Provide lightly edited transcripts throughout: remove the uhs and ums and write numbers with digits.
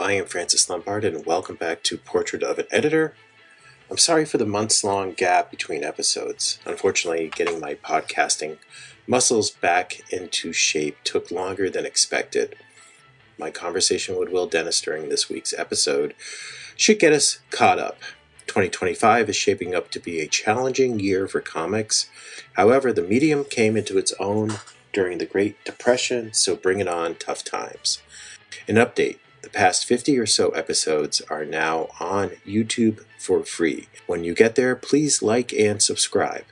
I am Francis Lombard, and welcome back to Portrait of an Editor. I'm sorry for the months-long gap between episodes. Unfortunately, getting my podcasting muscles back into shape took longer than expected. My conversation with Will Dennis during this week's episode should get us caught up. 2025 is shaping up to be a challenging year for comics. However, the medium came into its own during the Great Depression, so bring it on, tough times. An update. The past 50 or so episodes are now on YouTube for free. When you get there, please like and subscribe.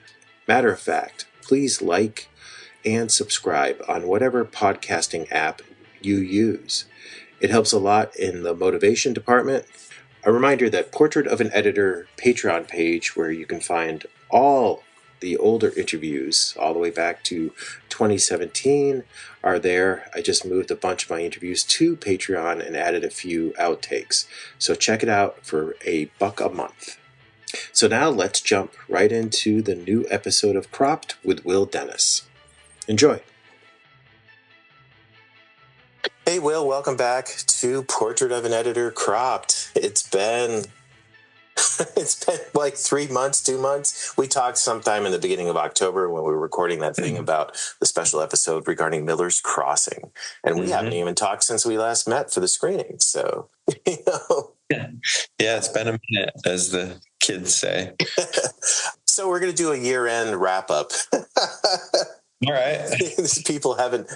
Matter of fact, please like and subscribe on whatever podcasting app you use. It helps a lot in the motivation department. A reminder that Portrait of an Editor Patreon page, where you can find all the older interviews all the way back to 2017 are there. I just moved a bunch of my interviews to Patreon and added a few outtakes. So check it out for $1 a month. So now let's jump right into the new episode of Cropped with Will Dennis. Enjoy. Hey Will, welcome back to Portrait of an Editor Cropped. It's been like 3 months, 2 months. We talked sometime in the beginning of October when we were recording that thing about the special episode regarding Miller's Crossing. And we haven't even talked since we last met for the screening. So, Yeah, it's been a minute, as the kids say. So we're going to do a year-end wrap-up. All right. People haven't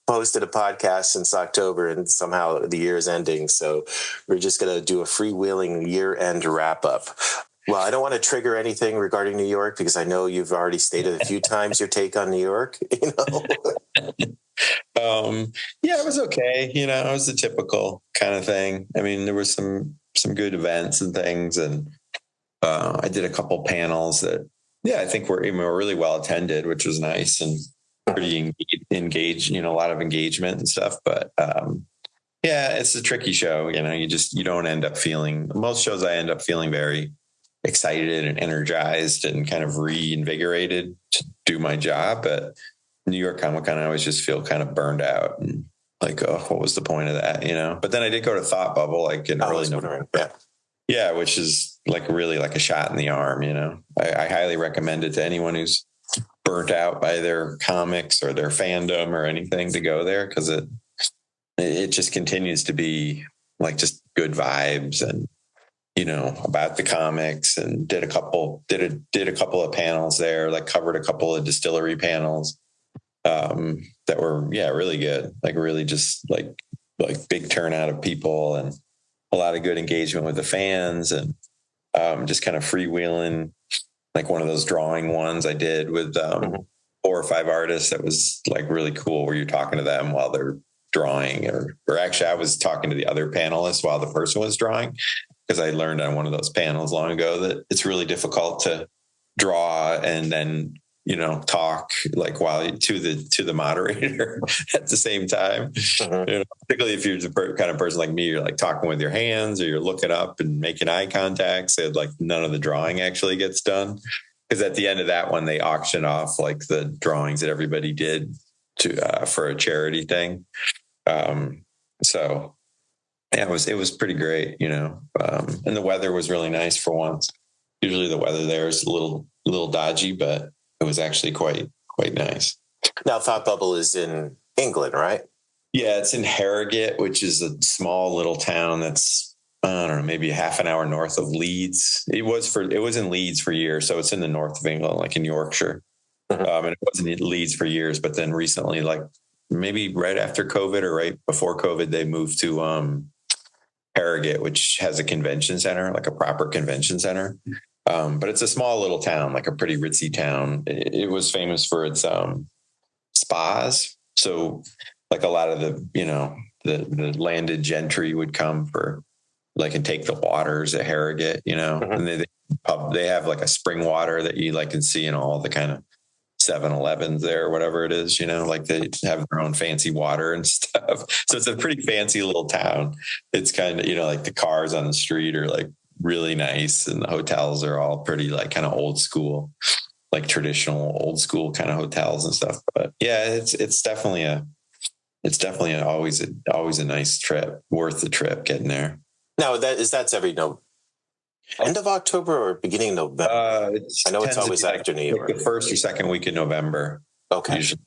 posted a podcast since October, and somehow the year is ending. So we're just going to do a freewheeling year-end wrap-up. Well, I don't want to trigger anything regarding New York because I know you've already stated a few times your take on New York. Yeah, it was okay. It was the typical kind of thing. I mean, there were some good events and things, and I did a couple panels that, I think were really well attended, which was nice and pretty engaged, a lot of engagement and stuff. But it's a tricky show. You don't end up feeling, most shows I end up feeling very excited and energized and kind of reinvigorated to do my job. But New York Comic Con, I always just feel kind of burned out and like, oh, what was the point of that? But then I did go to Thought Bubble like in early November. Yeah, which is like really like a shot in the arm. I highly recommend it to anyone who's burnt out by their comics or their fandom or anything to go there, because it just continues to be like just good vibes and about the comics, and did a couple of panels there, like covered a couple of distillery panels that were really good, like really just like big turnout of people and a lot of good engagement with the fans, and just kind of freewheeling, like one of those drawing ones I did with 4 or 5 artists that was like really cool, where you're talking to them while they're drawing, or actually I was talking to the other panelists while the person was drawing, because I learned on one of those panels long ago that it's really difficult to draw and then talk like while to the moderator at the same time. Particularly if you're the kind of person like me, you're like talking with your hands or you're looking up and making eye contact, so like none of the drawing actually gets done, because at the end of that one they auction off like the drawings that everybody did to for a charity thing. So yeah, it was pretty great, and the weather was really nice for once. Usually the weather there is a little dodgy, but it was actually quite nice. Now, Thought Bubble is in England, right? Yeah, it's in Harrogate, which is a small little town that's, I don't know, maybe a half an hour north of Leeds. It was in Leeds for years, so it's in the north of England, like in Yorkshire. And it wasn't in Leeds for years, but then recently, like maybe right after COVID or right before COVID, they moved to Harrogate, which has a convention center, like a proper convention center. But it's a small little town, like a pretty ritzy town. It was famous for its spas. So like a lot of the landed gentry would come for like and take the waters at Harrogate, and they have like a spring water that you like can see in all the kind of 7-Elevens there, whatever it is, like they have their own fancy water and stuff. So it's a pretty fancy little town. It's kind of, like the cars on the street are like really nice, and the hotels are all pretty like kind of old school, like traditional old school kind of hotels and stuff. But yeah, it's definitely it's definitely always a nice trip, worth the trip getting there. Now that's every end of October or beginning of November? I know it's always after New York. Like the first or second week in November. Okay. Usually.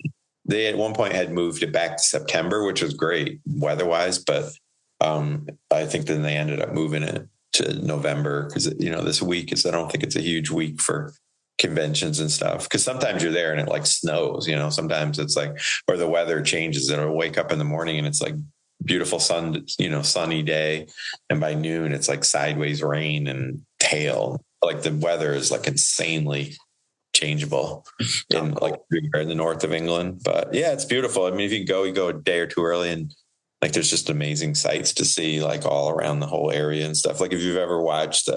They at one point had moved it back to September, which was great weather-wise, but I think then they ended up moving it to November because, this week I don't think it's a huge week for conventions and stuff. Because sometimes you're there and it like snows, sometimes it's like, or the weather changes and it'll wake up in the morning and it's like beautiful sunny day. And by noon, it's like sideways rain and hail. Like the weather is like insanely changeable in the north of England. But yeah, it's beautiful. I mean, if you go a day or two early, and like there's just amazing sights to see like all around the whole area and stuff. Like if you've ever watched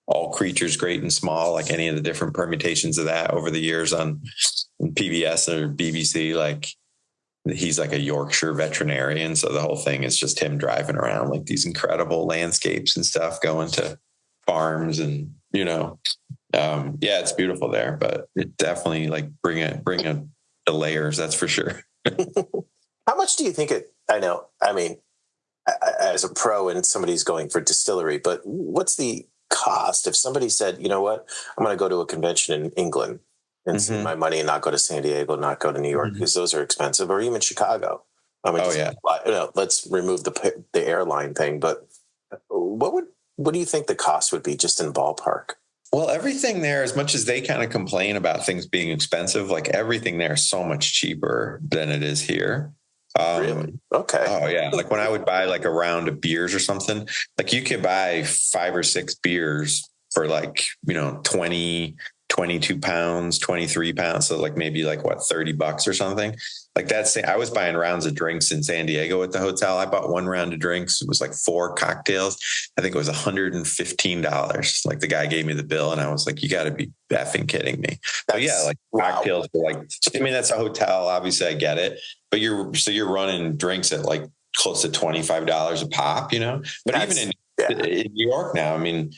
All Creatures Great and Small, like any of the different permutations of that over the years on PBS or BBC, like he's like a Yorkshire veterinarian. So the whole thing is just him driving around like these incredible landscapes and stuff, going to farms and, yeah, it's beautiful there, but it definitely like bring the layers. That's for sure. How much do you think I mean, as a pro and somebody's going for distillery, but what's the cost if somebody said, you know what, I'm going to go to a convention in England and spend my money and not go to San Diego, not go to New York because those are expensive, or even Chicago. I mean, let's remove the airline thing, but what do you think the cost would be just in ballpark? Well, everything there, as much as they kind of complain about things being expensive, like everything there is so much cheaper than it is here. Really? Okay. Oh yeah. Like when I would buy like a round of beers or something, like you could buy 5 or 6 beers for like, 20, 22 pounds, 23 pounds. So like maybe like what, $30 or something like that. I was buying rounds of drinks in San Diego at the hotel. I bought one round of drinks. It was like 4 cocktails. I think it was $115. Like the guy gave me the bill and I was like, you gotta be effing kidding me. So yeah, like cocktails were like, I mean, that's a hotel. Obviously I get it, but you're running drinks at like close to $25 a pop, but even in New York now, I mean,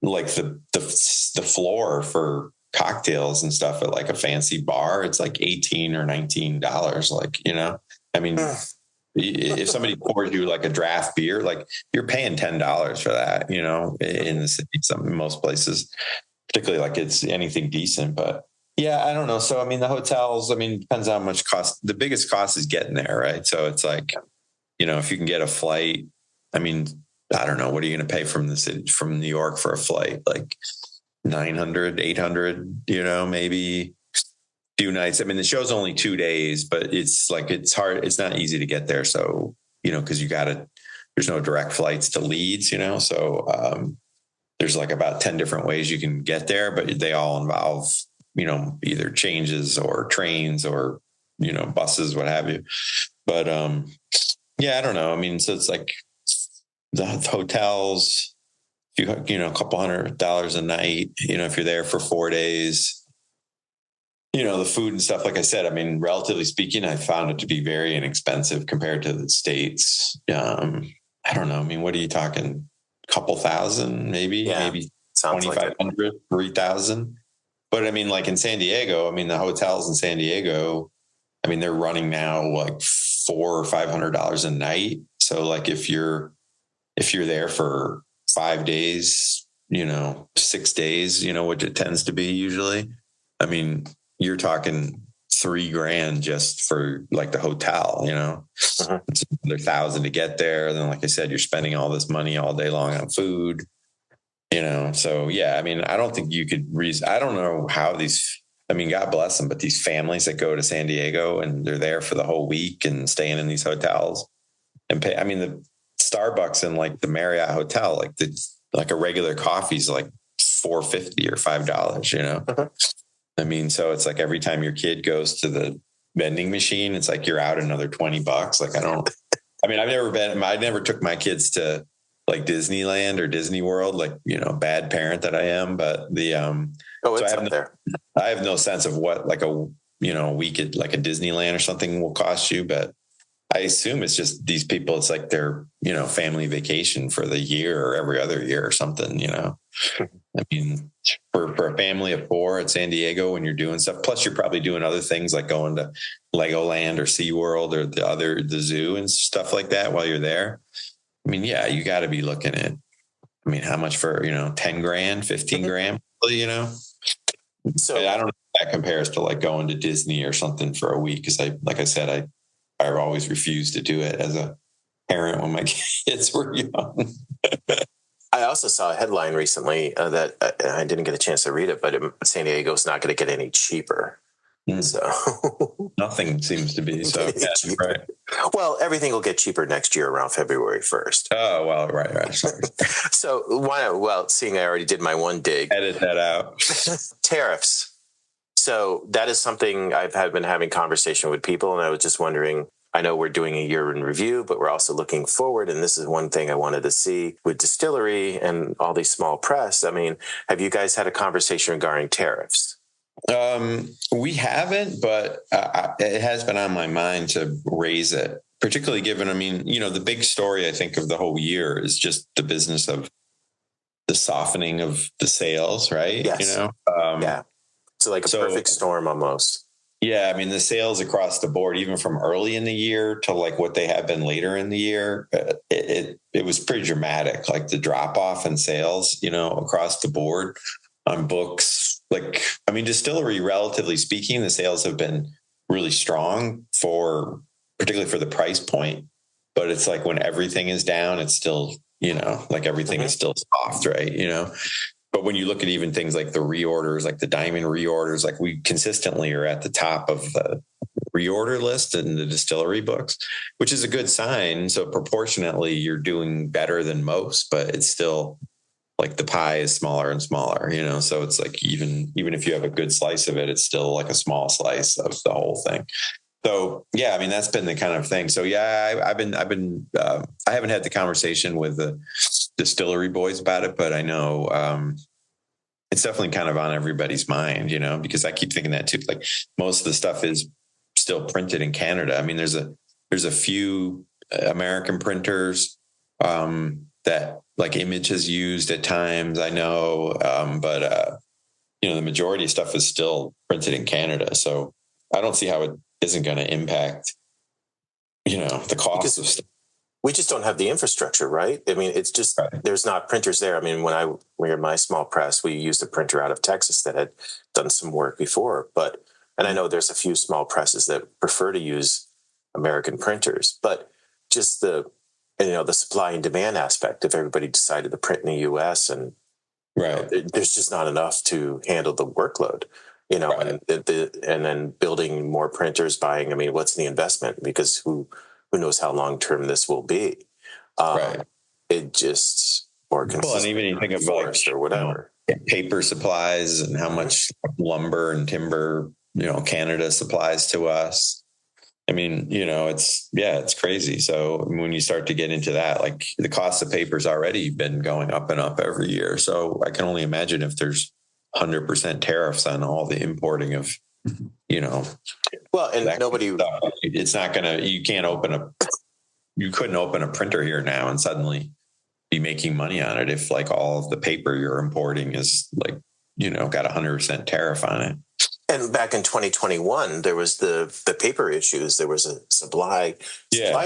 like the floor for cocktails and stuff at like a fancy bar, it's like $18 or $19. Like, I mean, if somebody pours you like a draft beer, like you're paying $10 for that, in the city, most places, particularly like it's anything decent. But yeah, I don't know. So, I mean, the hotels, depends on how much cost. The biggest cost is getting there, right? So it's like, if you can get a flight, I mean, I don't know. What are you going to pay from the city, from New York for a flight? Like 900, 800, maybe a few nights. I mean, the show's only 2 days, but it's like, it's hard. It's not easy to get there. So, cause there's no direct flights to Leeds, so, there's like about 10 different ways you can get there, but they all involve, either changes or trains or, buses, what have you. But, yeah, I don't know. I mean, so it's like, the hotels, a couple $100 a night, if you're there for 4 days, the food and stuff, like I said, I mean, relatively speaking, I found it to be very inexpensive compared to the States. I don't know. I mean, what are you talking? A couple thousand, maybe 2,500, 3,000. But I mean, like in San Diego, I mean, the hotels in San Diego, I mean, they're running now like $400 or $500 a night. So like if you're there for 5 days, 6 days, which it tends to be usually, I mean, you're talking $3,000 just for like the hotel, It's another 1,000 to get there. And then, like I said, you're spending all this money all day long on food, So yeah, I mean, I don't think you could I don't know how God bless them, but these families that go to San Diego and they're there for the whole week and staying in these hotels and pay, I mean, the Starbucks and like the Marriott hotel, like a regular coffee is like $4.50 or $5, I mean, so it's like every time your kid goes to the vending machine, it's like you're out another $20. Like I never took my kids to like Disneyland or Disney World, like, bad parent that I am, but I have no sense of what like a week at like a Disneyland or something will cost you, but I assume it's just these people, it's like their, family vacation for the year or every other year or something, I mean, for a family of 4 at San Diego, when you're doing stuff, plus you're probably doing other things like going to Legoland or SeaWorld or the zoo and stuff like that while you're there. I mean, yeah, you got to be looking at, I mean, how much for, 10 grand, 15 grand, So I don't know if that compares to like going to Disney or something for a week. Cause like I said, I always refused to do it as a parent when my kids were young. I also saw a headline recently that I didn't get a chance to read it, but San Diego's not going to get any cheaper. So nothing seems to be so cheaper. Right. Well, everything will get cheaper next year around February 1st. Oh, well, right. Sorry. So seeing I already did my one dig. Edit that out. Tariffs. So that is something I've been having conversation with people, and I was just wondering, I know we're doing a year in review, but we're also looking forward. And this is one thing I wanted to see with distillery and all these small press. I mean, have you guys had a conversation regarding tariffs? We haven't, but it has been on my mind to raise it, particularly given, I mean, the big story, I think, of the whole year is just the business of the softening of the sales, right? Yes. Yeah. So like a perfect storm almost. Yeah, I mean, the sales across the board, even from early in the year to like what they have been later in the year, it was pretty dramatic, like the drop off in sales, across the board on books. Like, I mean, distillery, relatively speaking, the sales have been really strong particularly for the price point. But it's like when everything is down, it's still, like everything is still soft, right? But when you look at even things like the reorders, like the diamond reorders, like we consistently are at the top of the reorder list in the distillery books, which is a good sign. So proportionately, you're doing better than most, but it's still like the pie is smaller and smaller, so it's like even if you have a good slice of it, it's still like a small slice of the whole thing. So, yeah, I mean, that's been the kind of thing. So, yeah, I haven't had the conversation with the distillery boys about it, but I know it's definitely kind of on everybody's mind, because I keep thinking that too. Like most of the stuff is still printed in Canada. I mean, there's a few American printers that like Image has used at times, I know, but the majority of stuff is still printed in Canada. So I don't see how it isn't going to impact, the cost of stuff. We just don't have the infrastructure, right? I mean, it's just, There's not printers there. I mean, when we were my small press, we used a printer out of Texas that had done some work before, and I know there's a few small presses that prefer to use American printers, but just the supply and demand aspect, if everybody decided to print in the US and there's just not enough to handle the workload. And then building more printers, buying. I mean, what's the investment? Because who knows how long term this will be? It just more consistent. Well, and even you think of forest or whatever, paper supplies and how much lumber and timber, Canada supplies to us. I mean, it's crazy. So when you start to get into that, like the cost of paper's already been going up and up every year. So I can only imagine if there's 100% tariffs on all the importing of, well, and nobody, it's not going to, you couldn't open a printer here now and suddenly be making money on it if like all of the paper you're importing is like, got 100% tariff on it. And back in 2021, there was the paper issues. There was a supply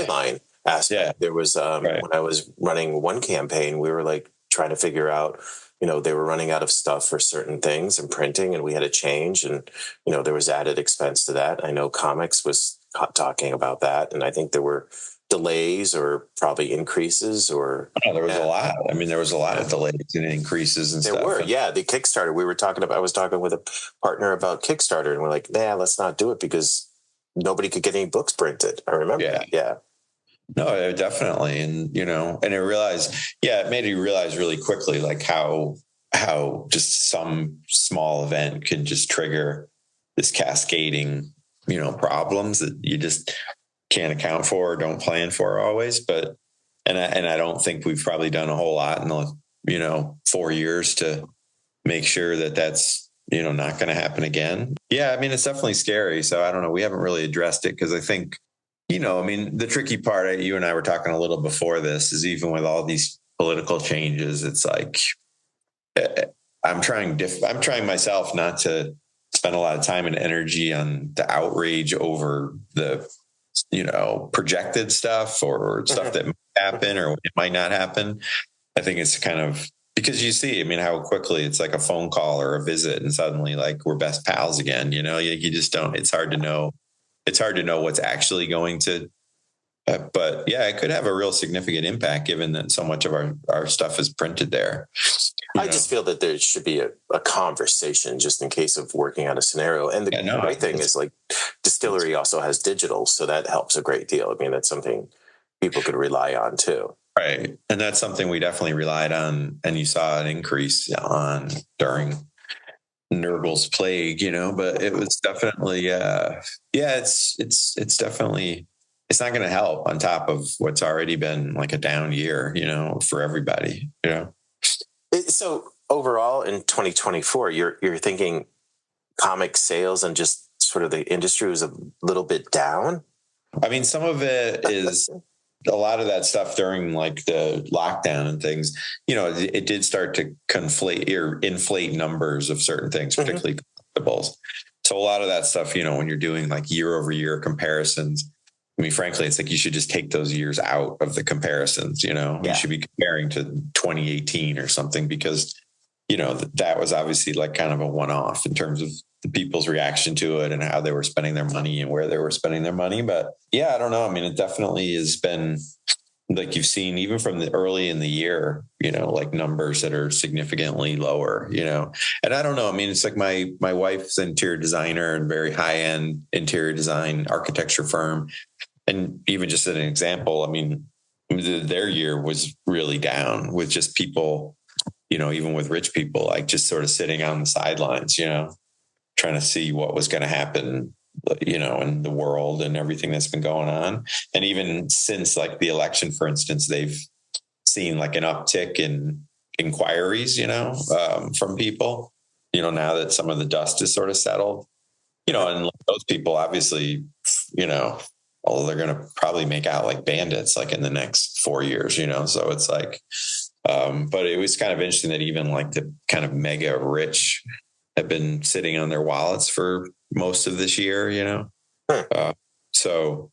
line aspect. There was, when I was running one campaign, we were like trying to figure out, they were running out of stuff for certain things and printing, and we had to change. And, there was added expense to that. I know comics was talking about that. And I think there were delays or probably increases or. Oh, there was a lot. I mean, there was a lot of delays and increases and stuff. There were, the Kickstarter. I was talking with a partner about Kickstarter, and we're like, let's not do it because nobody could get any books printed. I remember. Yeah. No, definitely. And, and it made you realize really quickly, like how just some small event can just trigger this cascading, problems that you just can't account for or don't plan for always. But, and I don't think we've probably done a whole lot in the, 4 years to make sure that that's, not going to happen again. Yeah. I mean, it's definitely scary. So I don't know. We haven't really addressed it because I think, the tricky part, you and I were talking a little before this, is even with all these political changes, it's like, I'm trying myself not to spend a lot of time and energy on the outrage over the, projected stuff or stuff that might happen or it might not happen. I think it's kind of because you see, I mean, how quickly it's like a phone call or a visit and suddenly like we're best pals again, you just don't, it's hard to know. It's hard to know what's actually going to, but yeah, it could have a real significant impact given that so much of our stuff is printed there. I just feel that there should be a conversation just in case of working on a scenario. And the great thing is like Distillery also has digital, so that helps a great deal. I mean, that's something people could rely on too. Right. And that's something we definitely relied on. And you saw an increase on during Nurgle's plague, but it was definitely, it's definitely, it's not going to help on top of what's already been like a down year, for everybody, So overall in 2024, you're thinking comic sales and just sort of the industry was a little bit down? I mean, some of it is a lot of that stuff during like the lockdown and things, it did start to conflate or inflate numbers of certain things, particularly collectibles. So a lot of that stuff, when you're doing like year over year comparisons, I mean, frankly, it's like you should just take those years out of the comparisons, you should be comparing to 2018 or something because, that was obviously like kind of a one-off in terms of the people's reaction to it and how they were spending their money and where they were spending their money. But yeah, I don't know. I mean, it definitely has been like you've seen even from the early in the year, like numbers that are significantly lower, and I don't know. I mean, it's like my wife's interior designer and very high end interior design architecture firm. And even just as an example, I mean, their year was really down with just people, even with rich people, like just sort of sitting on the sidelines, trying to see what was going to happen, in the world and everything that's been going on. And even since like the election, for instance, they've seen like an uptick in inquiries, from people, now that some of the dust is sort of settled, and those people obviously, although they're going to probably make out like bandits like in the next 4 years, so it's like, but it was kind of interesting that even like the kind of mega rich have been sitting on their wallets for most of this year, so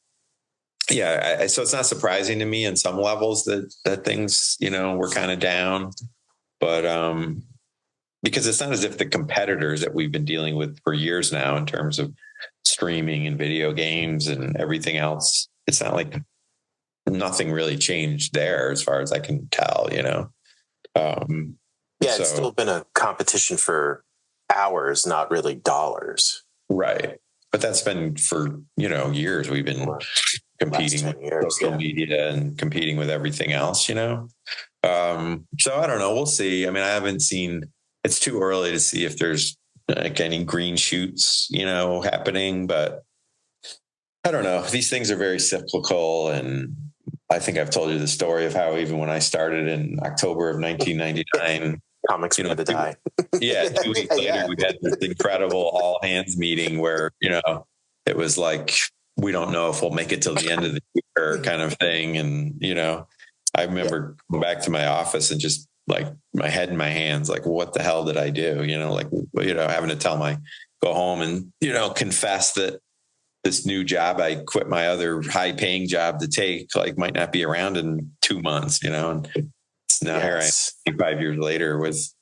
yeah, so it's not surprising to me in some levels that things, were kind of down, but because it's not as if the competitors that we've been dealing with for years now in terms of streaming and video games and everything else, it's not like nothing really changed there as far as I can tell, It's still been a competition for hours, not really dollars. Right. But that's been for, years we've been competing with social media and competing with everything else, So I don't know. We'll see. I mean, I haven't seen, it's too early to see if there's like any green shoots, happening, but I don't know. These things are very cyclical. And I think I've told you the story of how even when I started in October of 1999, comics were going to die. 2 weeks later, we had this incredible all hands meeting where, it was like, we don't know if we'll make it till the end of the year kind of thing. And, I remember going back to my office and just like my head in my hands, like, what the hell did I do? Having to go home and, confess that this new job, I quit my other high paying job to take, like, might not be around in 2 months, and now here I am 5 years later with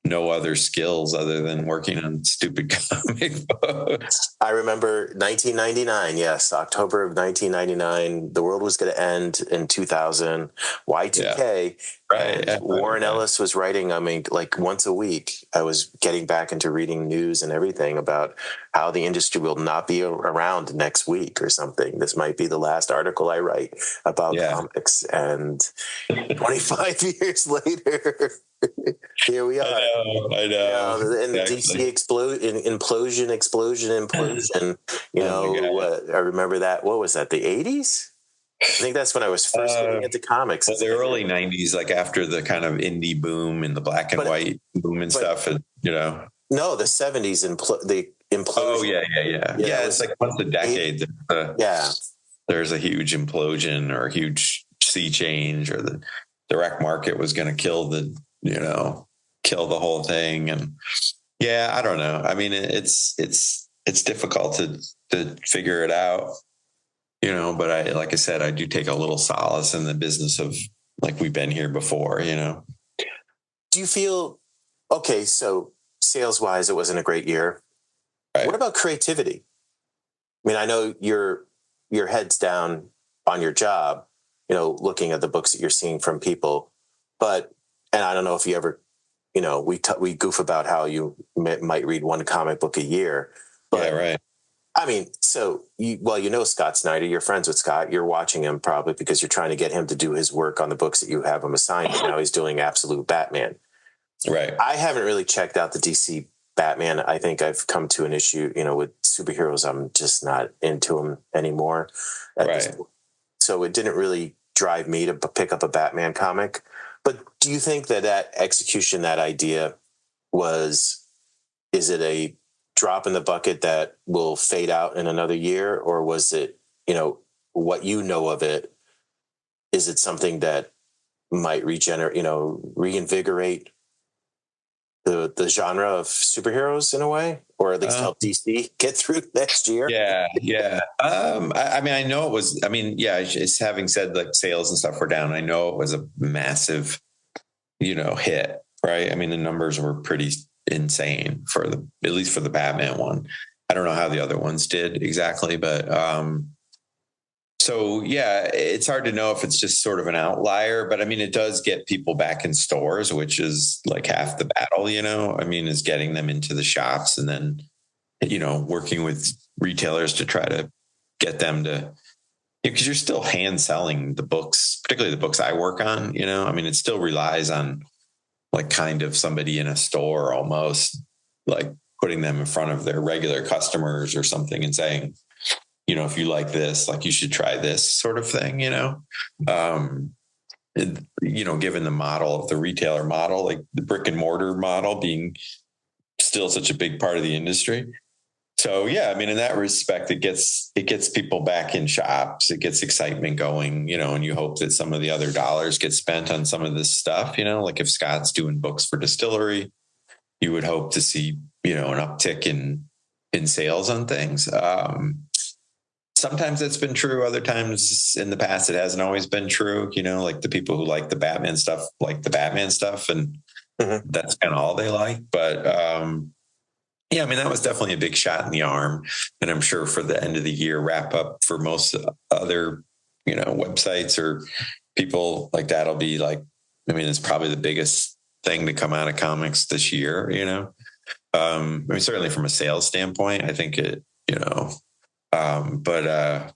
no other skills other than working on stupid comic books. I remember 1999. Yes, October of 1999. The world was going to end in 2000. Y2K. Right. And Warren Ellis was writing. I mean, like once a week, I was getting back into reading news and everything about how the industry will not be around next week or something. This might be the last article I write about comics. And 25 years later, here we are. I know. And the DC implosion. I remember that. What was that? The 80s? I think that's when I was first getting into comics. Well, the early 90s, like after the kind of indie boom and the black and white boom and stuff, and, No, the 70s the implosion. Oh, yeah. Yeah, it's like once a decade. There's a huge implosion or a huge sea change, or the direct market was going to kill the, kill the whole thing. And yeah, I don't know. I mean, it's difficult to figure it out, but like I said, I do take a little solace in the business of, like, we've been here before, Do you feel okay? So sales wise, it wasn't a great year. Right. What about creativity? I mean, I know your head's down on your job, looking at the books that you're seeing from people, and I don't know if you ever, we goof about how you might read one comic book a year, but yeah, right. I mean, so Scott Snyder, you're friends with Scott, you're watching him probably because you're trying to get him to do his work on the books that you have him assigned. And now he's doing Absolute Batman. Right. I haven't really checked out the DC Batman. I think I've come to an issue, with superheroes. I'm just not into them anymore. Right. So it didn't really drive me to pick up a Batman comic. But do you think that execution, that idea is it a drop in the bucket that will fade out in another year? Or was it, what of it, is it something that might reinvigorate the genre of superheroes in a way, or at least help DC get through next year? Yeah. I mean, I know it was. I mean, yeah. It's having said, like, sales and stuff were down. I know it was a massive, hit. Right. I mean, the numbers were pretty insane at least for the Batman one. I don't know how the other ones did exactly, but so yeah, it's hard to know if it's just sort of an outlier, but I mean, it does get people back in stores, which is like half the battle, I mean, is getting them into the shops and then, working with retailers to try to get them to, because you're still hand selling the books, particularly the books I work on, I mean, it still relies on, like, kind of somebody in a store almost, like, putting them in front of their regular customers or something and saying, if you like this, like, you should try this sort of thing, given the model of the retailer model, like the brick and mortar model being still such a big part of the industry. So yeah, I mean, in that respect, it gets people back in shops. It gets excitement going, and you hope that some of the other dollars get spent on some of this stuff, like if Scott's doing books for distillery, you would hope to see, an uptick in sales on things. Sometimes it's been true. Other times in the past, it hasn't always been true. Like the people who like the Batman stuff, and that's kind of all they like. But yeah, I mean, that was definitely a big shot in the arm, and I'm sure for the end of the year wrap up for most other, websites or people like that'll be like, I mean, it's probably the biggest thing to come out of comics this year. I mean, certainly from a sales standpoint, I think it, but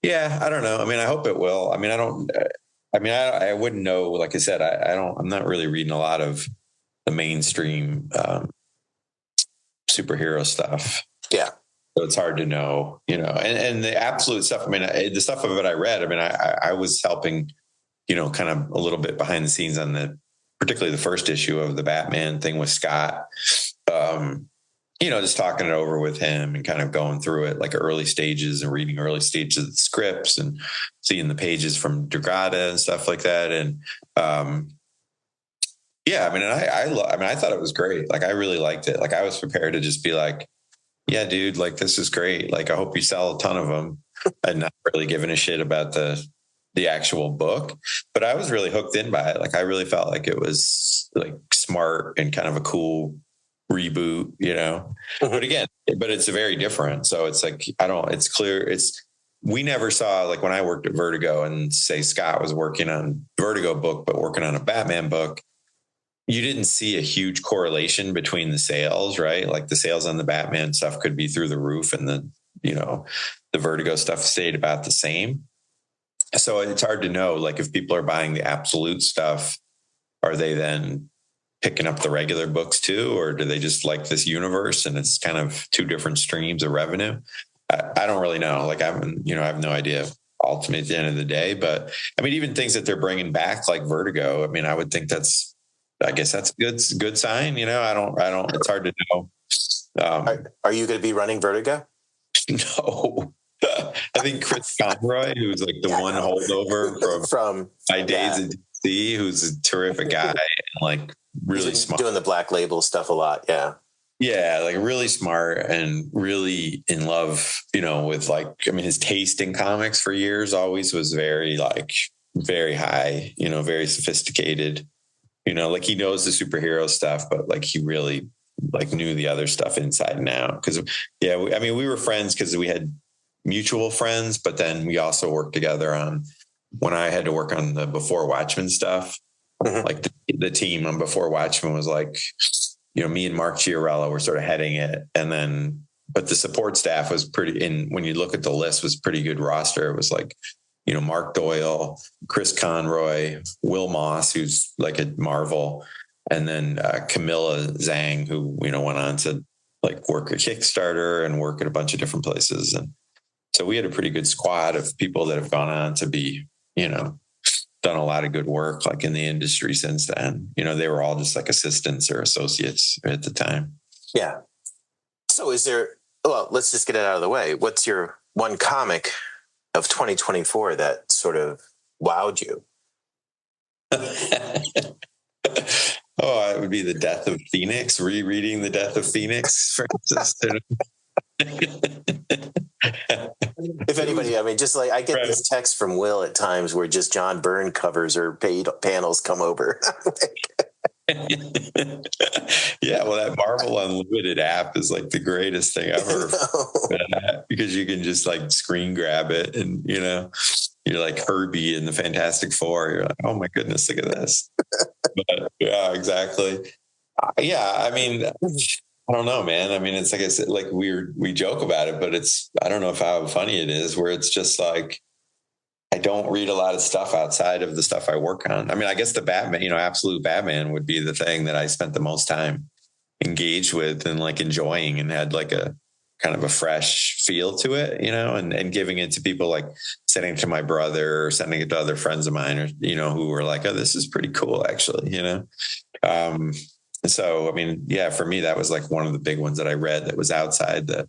yeah, I don't know. I mean, I hope it will. I mean, I wouldn't know. Like I said, I'm not really reading a lot of the mainstream superhero stuff. Yeah. So it's hard to know, and the absolute stuff. I mean, the stuff of it I read, I mean, I was helping, kind of a little bit behind the scenes on particularly the first issue of the Batman thing with Scott. Just talking it over with him and kind of going through it, like early stages and reading early stages of the scripts and seeing the pages from Dragata and stuff like that. And, yeah, I mean, I thought it was great. Like, I really liked it. Like, I was prepared to just be like, yeah, dude, like, this is great. Like, I hope you sell a ton of them, and not really giving a shit about the actual book. But I was really hooked in by it. Like, I really felt like it was like smart and kind of a cool reboot, but again, it's very different. So it's like, it's clear. We never saw, like, when I worked at Vertigo and say Scott was working on Vertigo book, but working on a Batman book, you didn't see a huge correlation between the sales, right? Like, the sales on the Batman stuff could be through the roof and the Vertigo stuff stayed about the same. So it's hard to know, like, if people are buying the absolute stuff, are they then picking up the regular books too, or do they just like this universe and it's kind of two different streams of revenue? I don't really know. Like, I have no idea ultimately at the end of the day, but I mean, even things that they're bringing back, like Vertigo, I mean, I would think that's a good sign. It's hard to know. Are you going to be running Vertigo? No. I think Chris Conroy, who's like the one holdover from My Days at DC, who's a terrific guy. And, like, really smart. Doing the Black Label stuff a lot. Yeah. Yeah, like really smart and really in love, with his taste in comics for years always was very high, very sophisticated, like he knows the superhero stuff, but like he really knew the other stuff inside and out. Cause we were friends because we had mutual friends, but then we also worked together on when I had to work on the Before Watchmen stuff. Mm-hmm. Like the team on Before Watchmen was me and Mark Chiarella were sort of heading it. But the support staff was when you look at the list, was pretty good roster. It was Mark Doyle, Chris Conroy, Will Moss, who's like at Marvel, and then Camilla Zhang, who, went on to work at Kickstarter and work at a bunch of different places. And so we had a pretty good squad of people that have gone on to be, done a lot of good work in the industry since then. They were all just assistants or associates at the time. Yeah. So let's just get it out of the way. What's your one comic of 2024 that sort of wowed you? It would be The Death of Phoenix, rereading The Death of Phoenix, for instance. If anybody, I get this text from Will at times where just John Byrne covers or paid panels come over. Yeah, well, that Marvel Unlimited app is the greatest thing ever because you can just screen grab it and you're like Herbie in the Fantastic Four. You're like, oh my goodness, look at this. But yeah, exactly. Yeah, I don't know, man. It's like I said, we joke about it, but I don't know how funny it is, where it's just I don't read a lot of stuff outside of the stuff I work on. I guess the Batman, Absolute Batman would be the thing that I spent the most time engaged with and enjoying, and had a kind of a fresh feel to it, and giving it to people, sending it to my brother or sending it to other friends of mine, or, who were like, oh, this is pretty cool, actually, So, for me, that was one of the big ones that I read that was outside the,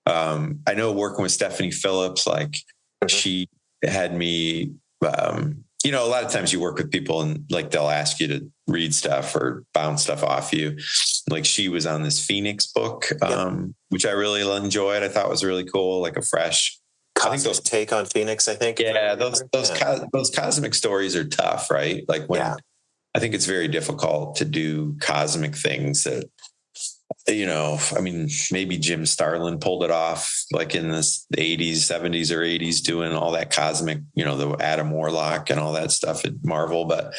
I know working with Stephanie Phillips, she had me, a lot of times you work with people and they'll ask you to read stuff or bounce stuff off you. She was on this Phoenix book, which I really enjoyed. I thought was really cool, a fresh cosmic take on Phoenix, I think. Yeah, those cosmic stories are tough, right? I think it's very difficult to do cosmic things that, maybe Jim Starlin pulled it off in the 80s, 70s or 80s, doing all that cosmic, the Adam Warlock and all that stuff at Marvel. But,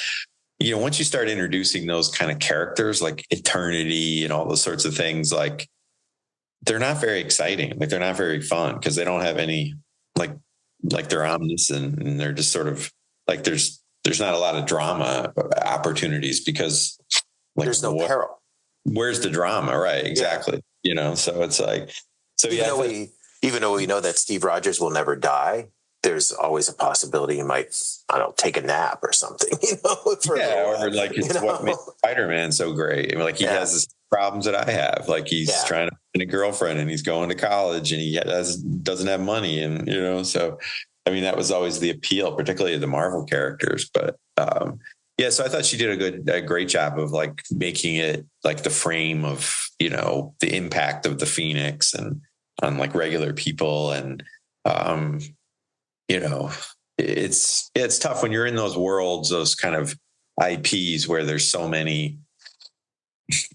once you start introducing those kind of characters like Eternity and all those sorts of things, they're not very exciting. They're not very fun because they don't have any, they're omniscient and they're just sort of there's not a lot of drama opportunities because there's no peril. Where's the drama? Right. Exactly. Yeah. So it's even though we know that Steve Rogers will never die, there's always a possibility he might, take a nap or something, or it's what made Spider-Man so great. He has this problems that I have. He's trying to find a girlfriend and he's going to college and he doesn't have money. And, so that was always the appeal, particularly of the Marvel characters. But so I thought she did a great job of making it the frame of, the impact of the Phoenix and on regular people. And, it's tough when you're in those worlds, those kind of IPs where there's so many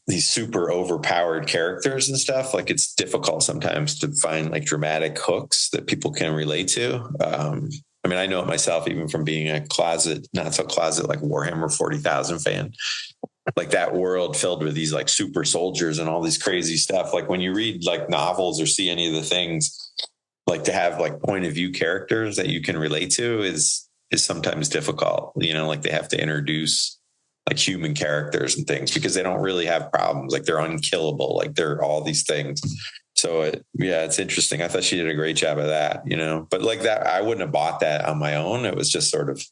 these super overpowered characters and stuff. It's difficult sometimes to find dramatic hooks that people can relate to. I know it myself, even from being a not so closet Warhammer 40,000 fan, that world filled with these super soldiers and all these crazy stuff. When you read novels or see any of the things, to have point of view characters that you can relate to is sometimes difficult. They have to introduce human characters and things because they don't really have problems. They're unkillable. They're all these things. So it's interesting. I thought she did a great job of that, but that, I wouldn't have bought that on my own. It was just sort of,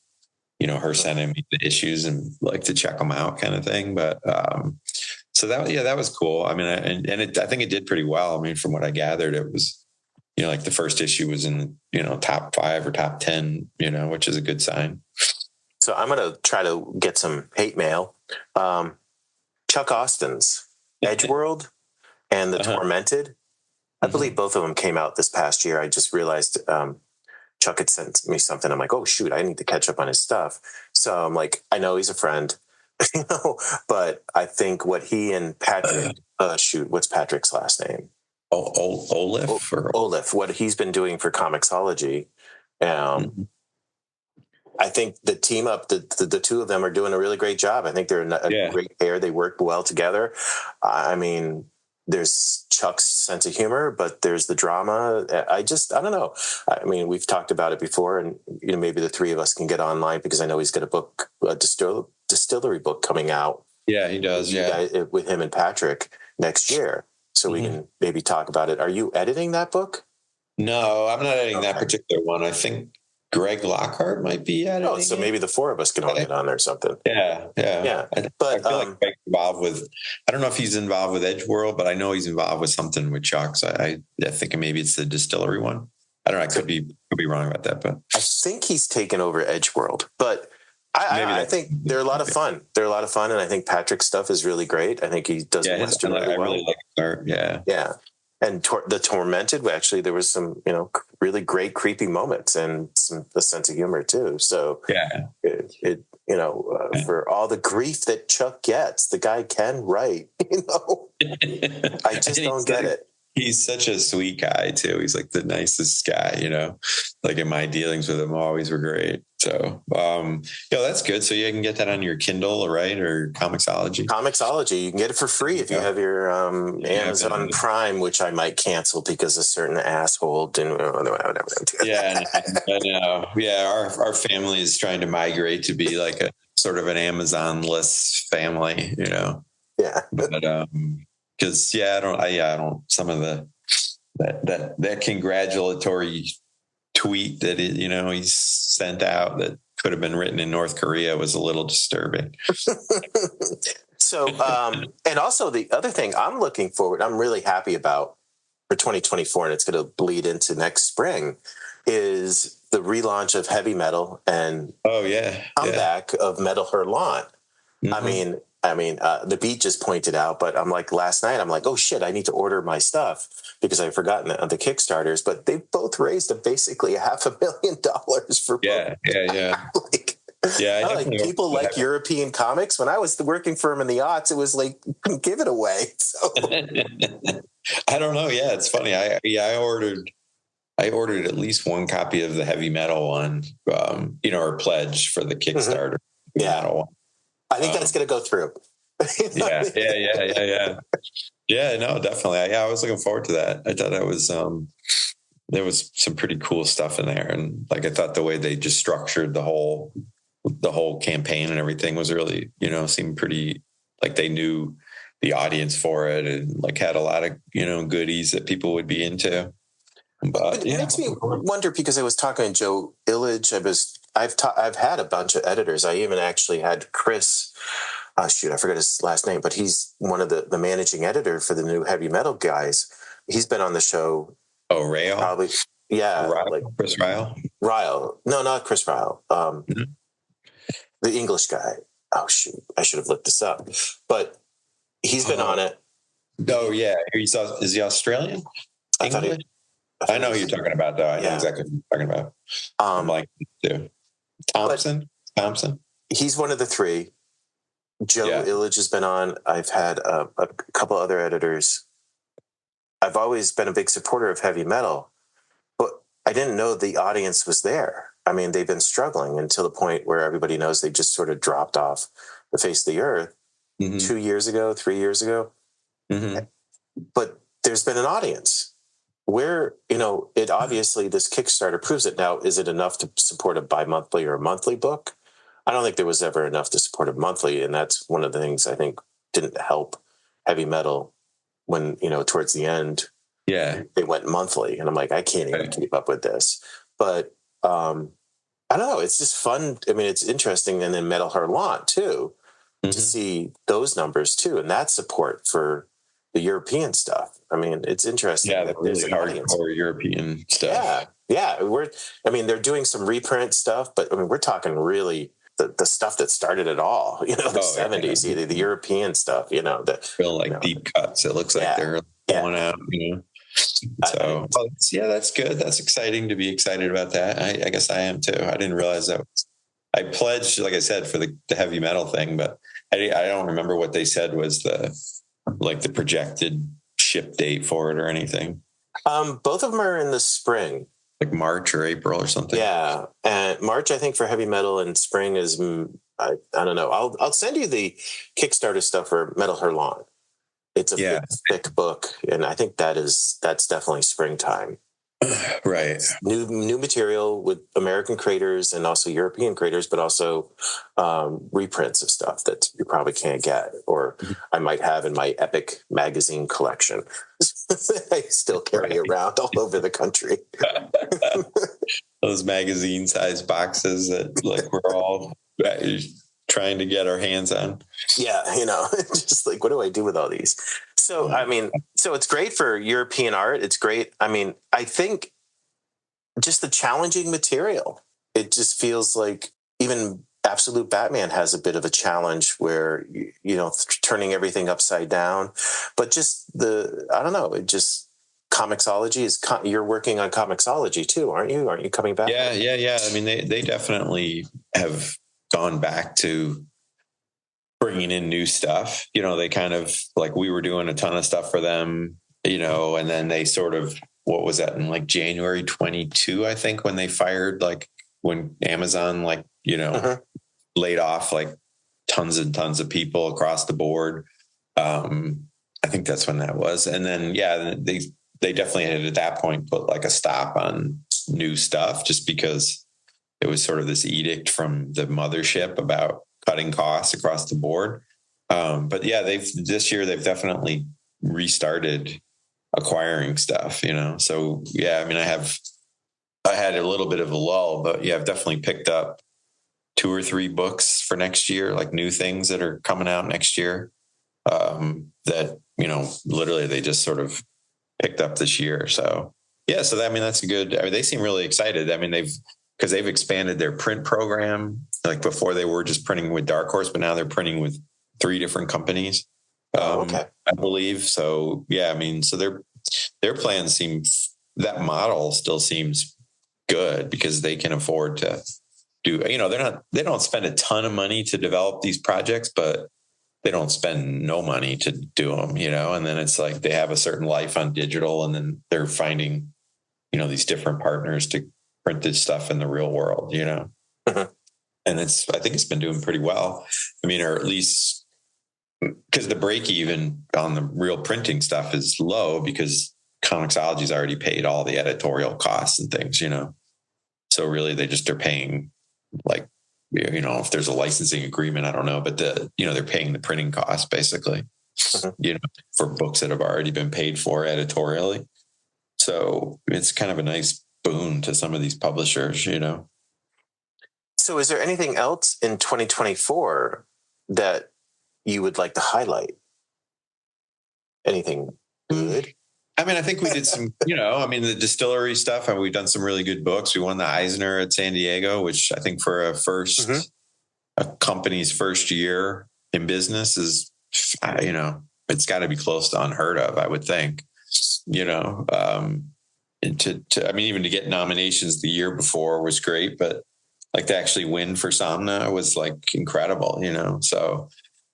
her sending me the issues and to check them out kind of thing. But, so that was cool. I think it did pretty well. From what I gathered, it was, the first issue was in, top 5 or top 10, which is a good sign. So I'm going to try to get some hate mail. Chuck Austin's Edgeworld and The Tormented. I believe both of them came out this past year. I just realized Chuck had sent me something. I'm like, oh shoot, I need to catch up on his stuff. So I'm like, I know he's a friend, but I think what he and Patrick, what's Patrick's last name? Olaf. What he's been doing for Comixology. I think the team up, the two of them are doing a really great job. I think they're a great pair. They work well together. I mean, there's Chuck's sense of humor, but there's the drama. I don't know. I mean, we've talked about it before, and maybe the three of us can get online because I know he's got a distillery book coming out. Yeah, he does. With him and Patrick next year, so we can maybe talk about it. Are you editing that book? No, I'm not editing that particular one. I think Greg Lockhart might be editing. Oh, so maybe the four of us can all get on there or something. Yeah. But I feel like Greg's involved with. I don't know if he's involved with Edgeworld, but I know he's involved with something with Chuck. So I think maybe it's the distillery one. I don't know. I could be wrong about that, but I think he's taken over Edgeworld. But I think they're a lot of fun. They're a lot of fun, and I think Patrick's stuff is really great. I think he does Western really well. I really like art. Yeah. And The Tormented, actually, there was some, really great creepy moments and a sense of humor too. So for all the grief that Chuck gets, the guy can write. I just don't get it. He's such a sweet guy too. He's like the nicest guy, like in my dealings with him always were great. So, that's good. So you can get that on your Kindle, right? Or Comixology. You can get it for free if you have your Amazon Prime, which I might cancel because a certain asshole didn't. Yeah, I know. Yeah, our family is trying to migrate to be like a sort of an Amazon-less family, Yeah, but because I don't. Some of that congratulatory tweet that he sent out that could have been written in North Korea was a little disturbing. So, and also the other thing I'm really happy about for 2024, and it's going to bleed into next spring, is the relaunch of heavy metal and comeback of Metal Hurlant. I mean, the Beat just pointed out, but I'm like, last night, I'm like, oh shit, I need to order my stuff because I've forgotten the Kickstarters, but they both raised basically $500,000 for both. Yeah. People like European comics. When I was working for them in the aughts, it was like, give it away. So I don't know. Yeah, it's funny. I ordered at least one copy of the heavy metal one, or pledge for the Kickstarter. Metal one. I think that's going to go through. Yeah, no, definitely. I was looking forward to that. I thought that was, there was some pretty cool stuff in there. And like, I thought the way they just structured the whole campaign and everything was really, seemed pretty like they knew the audience for it and like had a lot of, goodies that people would be into. But it makes me wonder because I was talking to Joe Illidge. I've had a bunch of editors. I even actually had Chris. I forgot his last name, but he's one of the managing editor for the new heavy metal guys. He's been on the show. Oh, Ryle? Probably, yeah. Chris Ryle? Ryle. No, not Chris Ryle. The English guy. Oh, shoot. I should have looked this up. But he's been on it. Oh, yeah. Is he Australian? I know who you're talking about, though. I know exactly what you're talking about. I'm like, too. Thompson. He's one of the three. Joe Illidge has been on. I've had a couple other editors. I've always been a big supporter of heavy metal, but I didn't know the audience was there. I mean, they've been struggling until the point where everybody knows they just sort of dropped off the face of the earth 2 years ago, 3 years ago. But there's been an audience where, it obviously, this Kickstarter proves it. Now, is it enough to support a bi-monthly or a monthly book? I don't think there was ever enough to support a monthly. And that's one of the things I think didn't help heavy metal when, towards the end, they went monthly. And I'm like, I can't even keep up with this. But I don't know. It's just fun. I mean, it's interesting. And then Metal Hurlant, too, to see those numbers, too. And that support for the European stuff. I mean, it's interesting. Yeah, the really hardcore European stuff. Yeah. They're doing some reprint stuff, but I mean, we're talking really the stuff that started it all, the 70s, the European stuff, real like deep cuts. It looks like they're pulling out, So that's good. That's exciting to be excited about that. I guess I am too. I didn't realize that. I pledged, like I said, for the heavy metal thing, but I don't remember what they said was the projected ship date for it or anything. Both of them are in the spring, like March or April or something. Yeah, and March I think for heavy metal, and spring is I don't know. I'll send you the Kickstarter stuff for Metal Hurlon. It's a big, thick book, and I think that's definitely springtime. Right. New material with American creators and also European creators, but also reprints of stuff that you probably can't get, or I might have in my Epic magazine collection. I still carry around all over the country. Those magazine-sized boxes that we're all trying to get our hands on. Yeah, just what do I do with all these? So, so it's great for European art. It's great. I think just the challenging material. It just feels like even Absolute Batman has a bit of a challenge where, turning everything upside down. But just I don't know, it just, Comixology is, you're working on Comixology too, aren't you? Aren't you coming back? Yeah. They definitely have gone back to bringing in new stuff. They kind of we were doing a ton of stuff for them, and then they sort of, what was that, in January 22, I think, when they fired, when Amazon, laid off tons and tons of people across the board. I think that's when that was. And then, they definitely had at that point put a stop on new stuff, just because it was sort of this edict from the mothership about cutting costs across the board. But this year they've definitely restarted acquiring stuff, So I had a little bit of a lull, but I've definitely picked up 2 or 3 books for next year, new things that are coming out next year. That, literally they just sort of picked up this year. So that's a good, they seem really excited. Because they've expanded their print program. Before they were just printing with Dark Horse, but now they're printing with 3 different companies. I believe. So so their plans that model still seems good, because they can afford to do, they don't spend a ton of money to develop these projects, but they don't spend no money to do them, and then it's they have a certain life on digital, and then they're finding, these different partners to print this stuff in the real world, Mm-hmm. And I think it's been doing pretty well. Or at least because the break even on the real printing stuff is low, because Comixology's already paid all the editorial costs and things, So really they're paying if there's a licensing agreement, I don't know, but they're paying the printing costs basically, Mm-hmm. For books that have already been paid for editorially. So it's kind of a nice boon to some of these publishers, So is there anything else in 2024 that you would like to highlight? Anything good? I think we did some, the distillery stuff, and we've done some really good books. We won the Eisner at San Diego, which I think for a company's first year in business is, it's got to be close to unheard of, I would think, and even to get nominations the year before was great, but to actually win for Somna was incredible, So,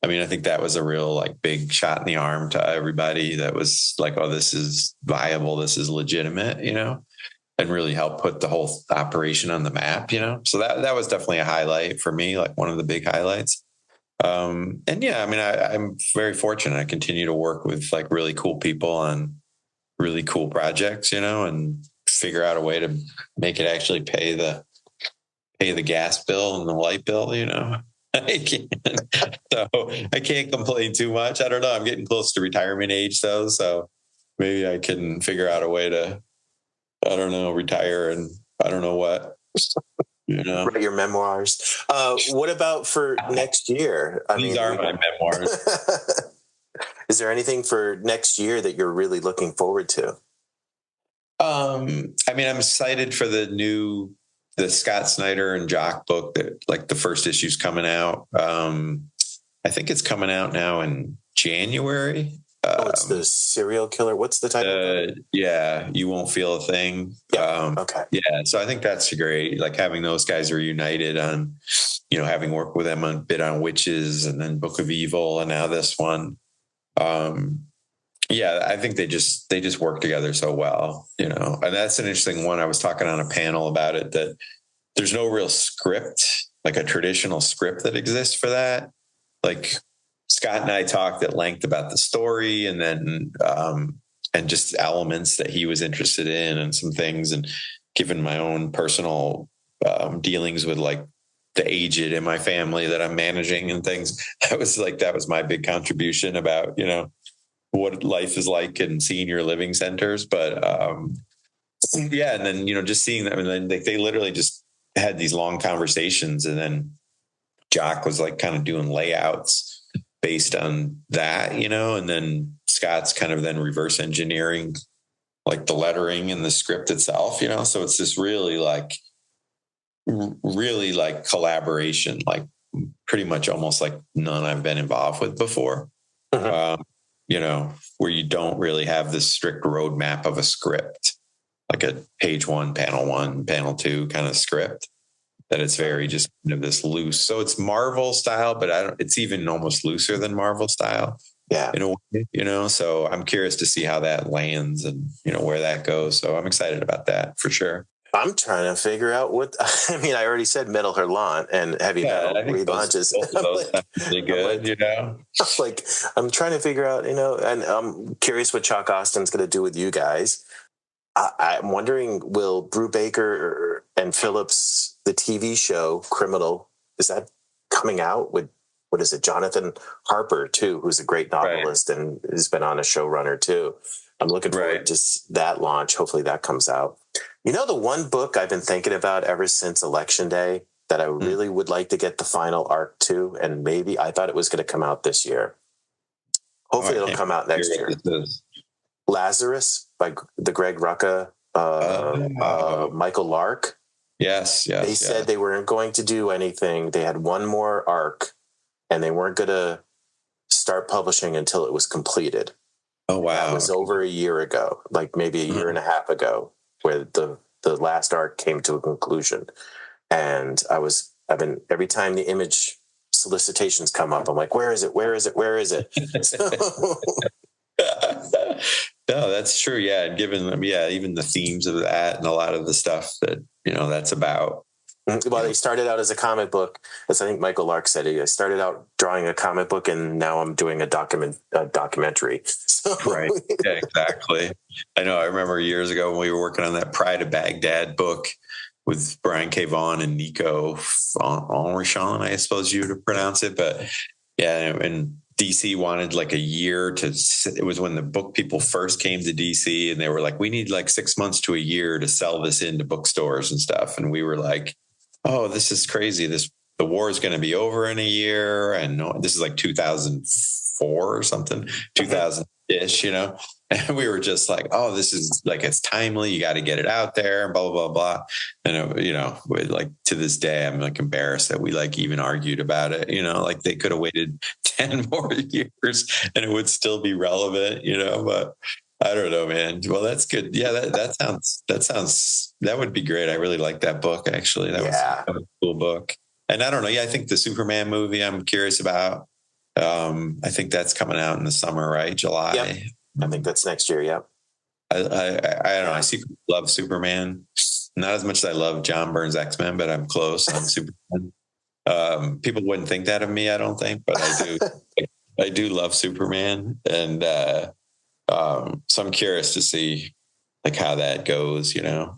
I think that was a real big shot in the arm to everybody that was oh, this is viable, this is legitimate, and really helped put the whole operation on the map, So that was definitely a highlight for me, one of the big highlights. I'm very fortunate. I continue to work with really cool people on really cool projects, and figure out a way to make it actually pay the gas bill and the light bill, So I can't complain too much. I don't know. I'm getting close to retirement age though. So maybe I can figure out a way to, retire and I don't know what, Write your memoirs. What about for next year? These are my memoirs. Is there anything for next year that you're really looking forward to? I'm excited for the new the Scott Snyder and Jock book that like the first issue's coming out. I think it's coming out now in January. It's the serial killer. What's the title? Yeah, You Won't Feel a Thing. Yeah. Okay. Yeah, so I think that's great. Like having those guys reunited on, having worked with them on Bit on Witches and then Book of Evil and now this one. Yeah, I think they just work together so well, and that's an interesting one. I was talking on a panel about it, that there's no real script, like a traditional script that exists for that. Like Scott and I talked at length about the story and then, and just elements that he was interested in and some things, and given my own personal dealings with like the aged in my family that I'm managing and things. That was my big contribution about, what life is like in senior living centers. But yeah, and then just seeing them, and then they literally just had these long conversations, and then Jock was like kind of doing layouts based on that, and then Scott's kind of then reverse engineering like the lettering and the script itself, so it's this really like collaboration, like pretty much almost like none I've been involved with before. Mm-hmm. Where you don't really have this strict roadmap of a script, like a page 1, panel 2 kind of script, that it's very just kind of this loose. So it's Marvel style, but it's even almost looser than Marvel style. Yeah. In a way, so I'm curious to see how that lands and, where that goes. So I'm excited about that for sure. I'm trying to figure out I already said Metal Hurlant and Heavy Metal relaunches. Really good, I'm trying to figure out, and I'm curious what Chuck Austin's going to do with you guys. I'm wondering, will Brubaker and Phillips, the TV show Criminal, is that coming out with, what is it, Jonathan Harper too, who's a great novelist and has been on a showrunner too. I'm looking forward to that launch. Hopefully that comes out. The one book I've been thinking about ever since Election Day that I really would like to get the final arc to, and maybe I thought it was going to come out this year. Hopefully it'll come out next year. Lazarus by the Greg Rucka, Michael Lark. Yes. They said they weren't going to do anything. They had one more arc, and they weren't going to start publishing until it was completed. Oh, wow. That was over a year ago, like maybe a year and a half ago, where the last arc came to a conclusion. And every time the Image solicitations come up, I'm like, where is it? Where is it? Where is it? No, that's true. Yeah. And given them, even the themes of that and a lot of the stuff that, that's about. Well, they started out as a comic book. As I think Michael Lark said, I started out drawing a comic book, and now I'm doing a documentary. So. Right. Yeah, exactly. I know. I remember years ago when we were working on that Pride of Baghdad book with Brian K. Vaughan and Nico Enrichon, I suppose you would pronounce it. But yeah, and DC wanted like a year it was when the book people first came to DC, and they were like, we need like 6 months to a year to sell this into bookstores and stuff. And we were like, oh, this is crazy. The war is going to be over in a year. And this is like 2004 or something, 2000-ish, and we were just like, oh, this is like, it's timely. You got to get it out there and blah, blah, blah, blah. And, like to this day, I'm like embarrassed that we like even argued about it, like they could have waited 10 more years and it would still be relevant, but I don't know, man. Well, that's good. Yeah, that would be great. I really like that book, actually. That was a cool book. And I don't know. Yeah, I think the Superman movie I'm curious about. I think that's coming out in the summer, right? July. Yep. I think that's next year. Yep. I don't know. I secretly love Superman. Not as much as I love John Byrne's X-Men, but I'm close on Superman. People wouldn't think that of me, I don't think, but I do. I do love Superman. And, so I'm curious to see like how that goes, but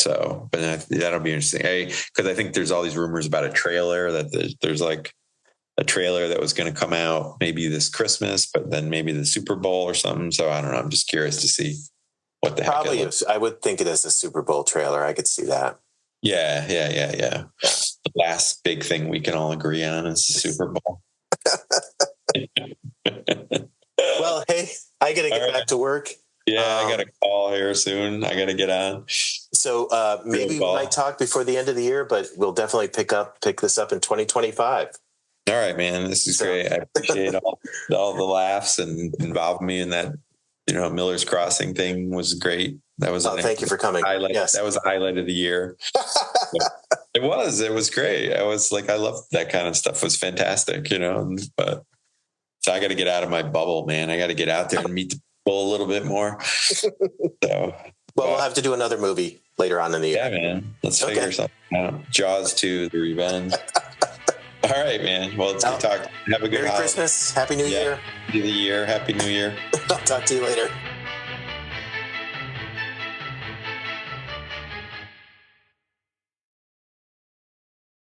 that'll be interesting. Cause I think there's all these rumors about a trailer that there's like a trailer that was going to come out maybe this Christmas, but then maybe the Super Bowl or something. So I don't know. I'm just curious to see what the probably heck. I would think it as a Super Bowl trailer. I could see that. Yeah. The last big thing we can all agree on is the Super Bowl. Well, hey, I got to get back to work. Yeah, I got a call here soon. I got to get on. So maybe we might talk before the end of the year, but we'll definitely pick this up in 2025. All right, man. This is great. I appreciate all the laughs and involving me in that. Miller's Crossing thing was great. That was thank you for coming. Highlight. Yes. That was a highlight of the year. It was great. I was like, I loved that kind of stuff. It was fantastic, but so I got to get out of my bubble, man. I got to get out there and meet the people a little bit more. So, we'll have to do another movie later on in the year. Yeah, man. Let's figure something out. Jaws 2, The Revenge. All right, man. Well, it's good talk. Have a good Merry Christmas. Happy New Year. Happy New Year. I'll talk to you later.